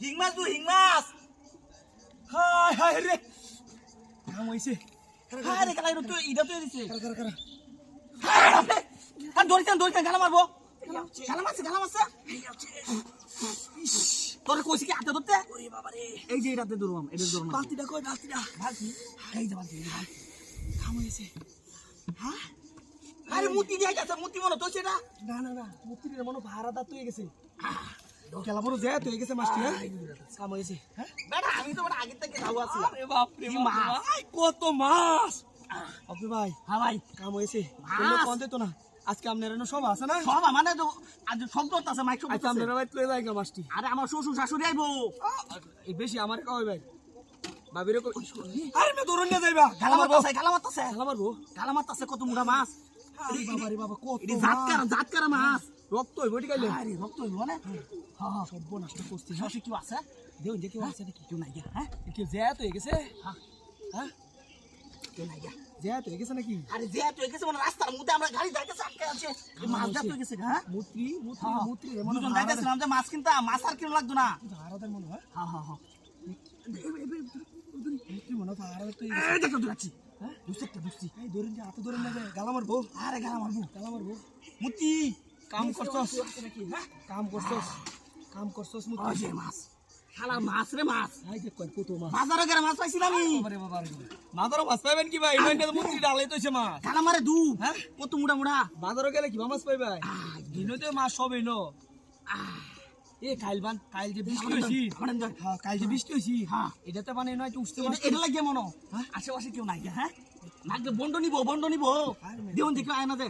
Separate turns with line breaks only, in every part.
হিং মাছ দু হিং মাছ
হাই হাই রে কাম হইছে
আরে কালাই তুই ইদা তুই দিছে
কারা কারা
আর দড়িতে গালা মারবো গালা মারছে তোর কইছি কি হাতে ধরতে
ওরে বাবা রে
এই যে এটাতে ধরবাম এটা ধরবাম
বালতিটা কই বালতিটা
বালতি এই যে বালতি
কাম হইছে
হ্যাঁ আরে মুতি দিয়ে গেছে মুতি মনে তো সেটা
না না না মুক্তির মনে ভাড়াদার তো হয়ে গেছে খেলা বড় যায় তো হয়ে গেছে মাছটি হ্যাঁ কাম হইছে হ্যাঁ
বেটা আমি তো বড় আগে থেকে যাও আছি
আরে বাপ রে
কি মাছ?
কত মাছ আপনি ভাই
হ্যাঁ ভাই
কাম হয়েছে
মাছ?
কোন দিত না আজকে আপনার এনে সব আছে না
সব মানে তো আজ সব তো আছে মাইক সব
আচ্ছা আপনারা ভাই তুলে যায় মাছটি
আরে আমার শ্বশুর শাশুড়ি আইবো
এই বেশি আমার কই ভাই ভাবিরে কই আরে মে দৌড়ন না যাইবা
গালা মারতাছে
খেলা মারবো
গালা মারতাছে কত মুড়া মাছ
আরে বাবা রে বাবা কত
এটি জাত কারা মাছ
রক্ত হইব ঠিক আছে
আরে রক্ত হইবো না হ্যাঁ
সব নষ্ট করতে
শাশুড়ি কি আছে
দেউন যে কেউ আছে নাকি
কেউ নাই গিয়া হ্যাঁ
কেউ যায় তো হয়ে গেছে
হ্যাঁ
হ্যাঁ
কেউ নাই গিয়া
যায় তো হয়ে গেছে নাকি
আরে যে তুই গেছে মানে রাস্তার মধ্যে আমরা গাড়ি যাইতেছে আটকে আছে মাছ যা তুই গেছে হ্যাঁ
মুত্রি মুত্রি
হ্যাঁ।
মুত্রি
দুজন যাইতেছিলাম যে মাছ কিনতাম মাছ আর কিনো লাগতো না
ভাড়াদার মনে হয়
হ্যাঁ হ্যাঁ হ্যাঁ
মুত্রি মনে হয় ভাড়াদার তো
এই দেখো দূরাচ্ছি
হ্যাঁ
দুসি
এই ধরুন যে হাতে ধরুন না যায় গালা মারবো
আরে গালা মারবো মুতি
কাম করছস
নাকি হ্যাঁ
কাম করছস
ওই
মুত্রি
যে মাছ শালা মাছ রে মাছ
আই দেখ কই কত মাছ
বাজারে গেলে মাছ পাইছিলাম আমি
বাবারে বাবারে মাদারও মাছ পাইবেন কি ভাই নইলে মুত্রি ডালাই তইছে মাছ
গালা মারে দু
হ্যাঁ
কত মুড়া মুড়া
বাজারও গেলে কি মাছ পাইবা দিনতে মাছ সবই ন এ কাইল যে বৃষ্টি হইছি হ্যাঁ কাইল যে বৃষ্টি হইছি
হ্যাঁ
এটাতে মানে নয় উঠতে মাছ
এটা লাগে মনো আশেপাশে কেউ নাই হ্যাঁ নাকি বন্ড নিবো দেউন দেখো আয় না দে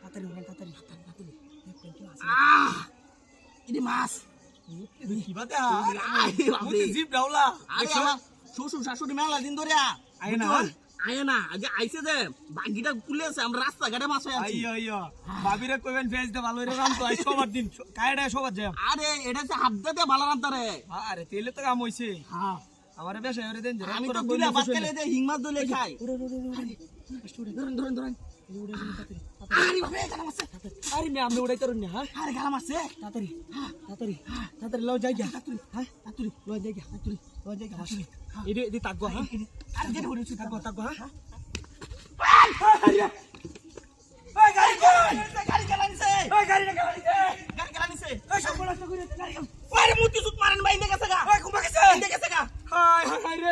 তাড়াতাড়ি
ইদি মাছ
কিবাতে
বাপরে।
জিপ ডাউলা
আরে আমার শ্বশুর শাশুড়ি মেলা দিন ধরে
আয় না?
আয় না আগে আইছে যে বাগিটা খুলে আছে আমরা রাস্তাঘাটে মাছ হয়ে আছি
আইয়া আইয়া ভাবিরে কইবেন ফেজ দে ভালো রে রাম তো আই সবার দিন কায়ডা সবার যায়
আরে এটা হচ্ছে হাত দিতে ভালো রান্তারে
আরে তেলে তো কাম হইছে
হ্যাঁ
আমারে বেশ এরে দেন যে
আমি তো দুলা ভাত খেলে দে হিং মাছ দলে খাই ধরেন আরে বাবা গালা মারছে
আরে মে আমনে উড়াই তরুন না হ্যাঁ
আরে গালা মারছে
তাড়াতাড়ি লও যাই গা হ্যাঁ তাড়াতাড়ি লও যাই গা এদি তাগো হ্যাঁ
আরে যেটা হইছে
তাগো হ্যাঁ
ওই গাড়ি গালা নিছে গাড়ি গালা নিছে
এই সব নষ্ট করে গাড়ি
আরে মুতি সুত মারেন ভাই ইন্দে গেছে গা
ওই কুমা গেছে
ইন্দে গেছে গা
হাই হাই রে